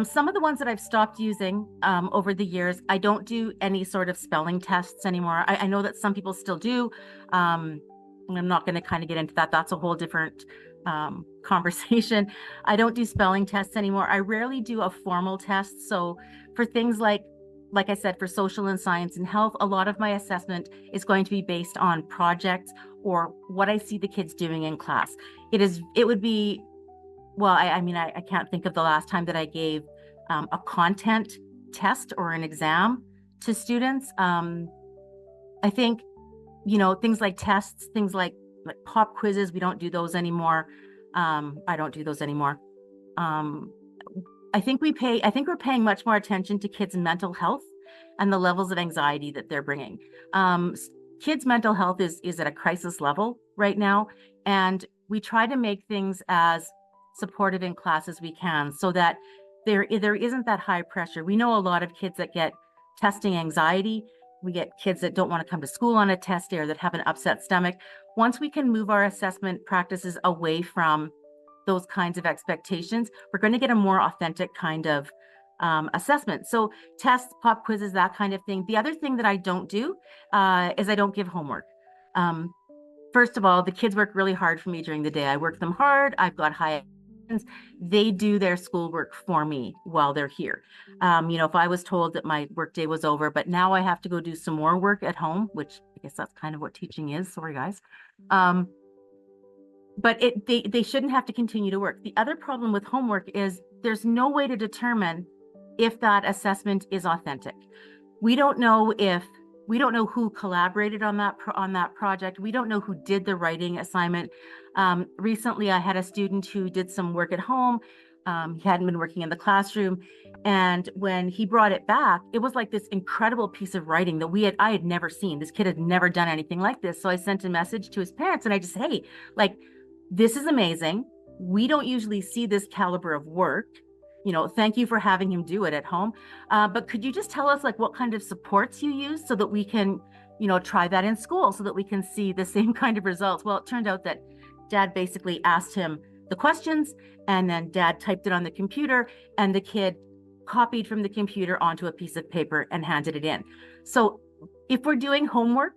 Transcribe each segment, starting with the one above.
Some of the ones that I've stopped using over the years, I don't do any sort of spelling tests anymore. I know that some people still do. And I'm not going to kind of get into that. That's a whole different conversation. I don't do spelling tests anymore. I rarely do a formal test. So for things like I said, for social and science and health, a lot of my assessment is going to be based on projects or what I see the kids doing in class. It would be, well, I mean, I can't think of the last time that I gave a content test or an exam to students. I think, things like tests, things like pop quizzes, we don't do those anymore. I don't do those anymore. Um, I think we're paying much more attention to kids' mental health and the levels of anxiety that they're bringing. Um, Kids' mental health is at a crisis level right now, and we try to make things as supportive in class as we can so that there isn't that high pressure. We know a lot of kids that get testing anxiety. We get kids that don't want to come to school on a test day or that have an upset stomach. Once we can move our assessment practices away from those kinds of expectations, we're going to get a more authentic kind of assessment. So tests, pop quizzes, that kind of thing. The other thing that I don't do is I don't give homework. Um, First of all, the kids work really hard for me during the day. I work them hard. I've got high expectations. They do their schoolwork for me while they're here. If I was told that my workday was over, but now I have to go do some more work at home, which I guess that's kind of what teaching is. Sorry, guys. But they shouldn't have to continue to work. The other problem with homework is there's no way to determine if that assessment is authentic. We don't know who collaborated on that project. We don't know who did the writing assignment. Recently, I had a student who did some work at home. He hadn't been working in the classroom, and when he brought it back, it was like this incredible piece of writing that I had never seen. This kid had never done anything like this. So I sent a message to his parents, and I just, hey, like, this is amazing. We don't usually see this caliber of work. Thank you for having him do it at home. But could you just tell us like what kind of supports you use so that we can, try that in school so that we can see the same kind of results? Well, it turned out that Dad basically asked him the questions, and then Dad typed it on the computer, and the kid copied from the computer onto a piece of paper and handed it in. So if we're doing homework,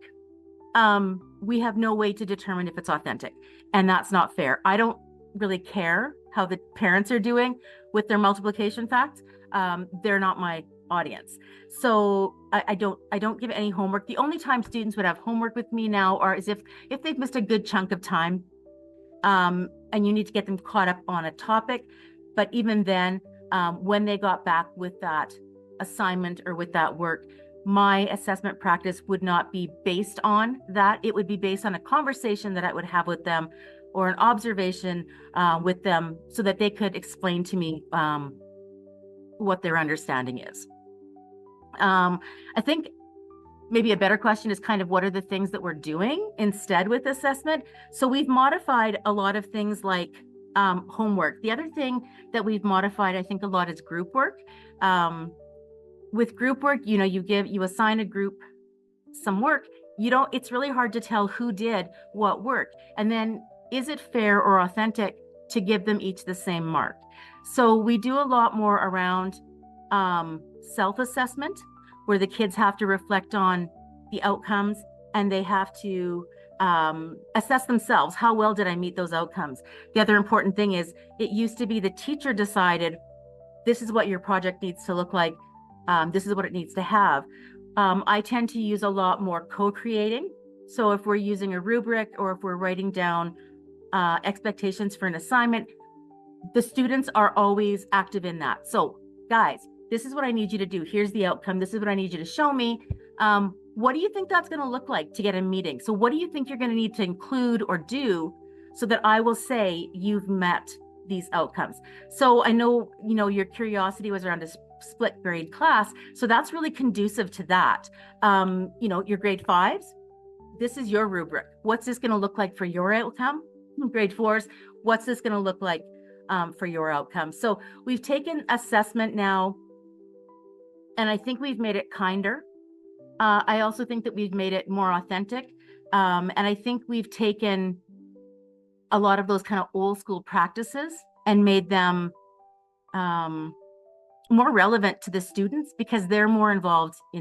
we have no way to determine if it's authentic, and that's not fair. I don't really care how the parents are doing with their multiplication facts. They're not my audience. So I don't give any homework. The only time students would have homework with me now is if they've missed a good chunk of time, and you need to get them caught up on a topic. But even then, when they got back with that assignment or with that work, my assessment practice would not be based on that. It would be based on a conversation that I would have with them or an observation with them so that they could explain to me what their understanding is. I think maybe a better question is kind of what are the things that we're doing instead with assessment? So we've modified a lot of things like homework. The other thing that we've modified, I think, a lot is group work. With group work, you assign a group some work. It's really hard to tell who did what work. And then is it fair or authentic to give them each the same mark? So we do a lot more around self-assessment, where the kids have to reflect on the outcomes and they have to assess themselves. How well did I meet those outcomes? The other important thing is it used to be the teacher decided, this is what your project needs to look like. This is what it needs to have. I tend to use a lot more co-creating. So if we're using a rubric or if we're writing down expectations for an assignment, the students are always active in that. So guys, this is what I need you to do. Here's the outcome. This is what I need you to show me. What do you think that's going to look like to get a meeting? So what do you think you're going to need to include or do so that I will say you've met these outcomes? So I know, your curiosity was around a split grade class. So that's really conducive to that. Your grade 5s, this is your rubric. What's this going to look like for your outcome? Grade 4s, what's this going to look like for your outcome? So we've taken assessment now, and I think we've made it kinder. I also think that we've made it more authentic. And I think we've taken a lot of those kind of old school practices and made them more relevant to the students because they're more involved in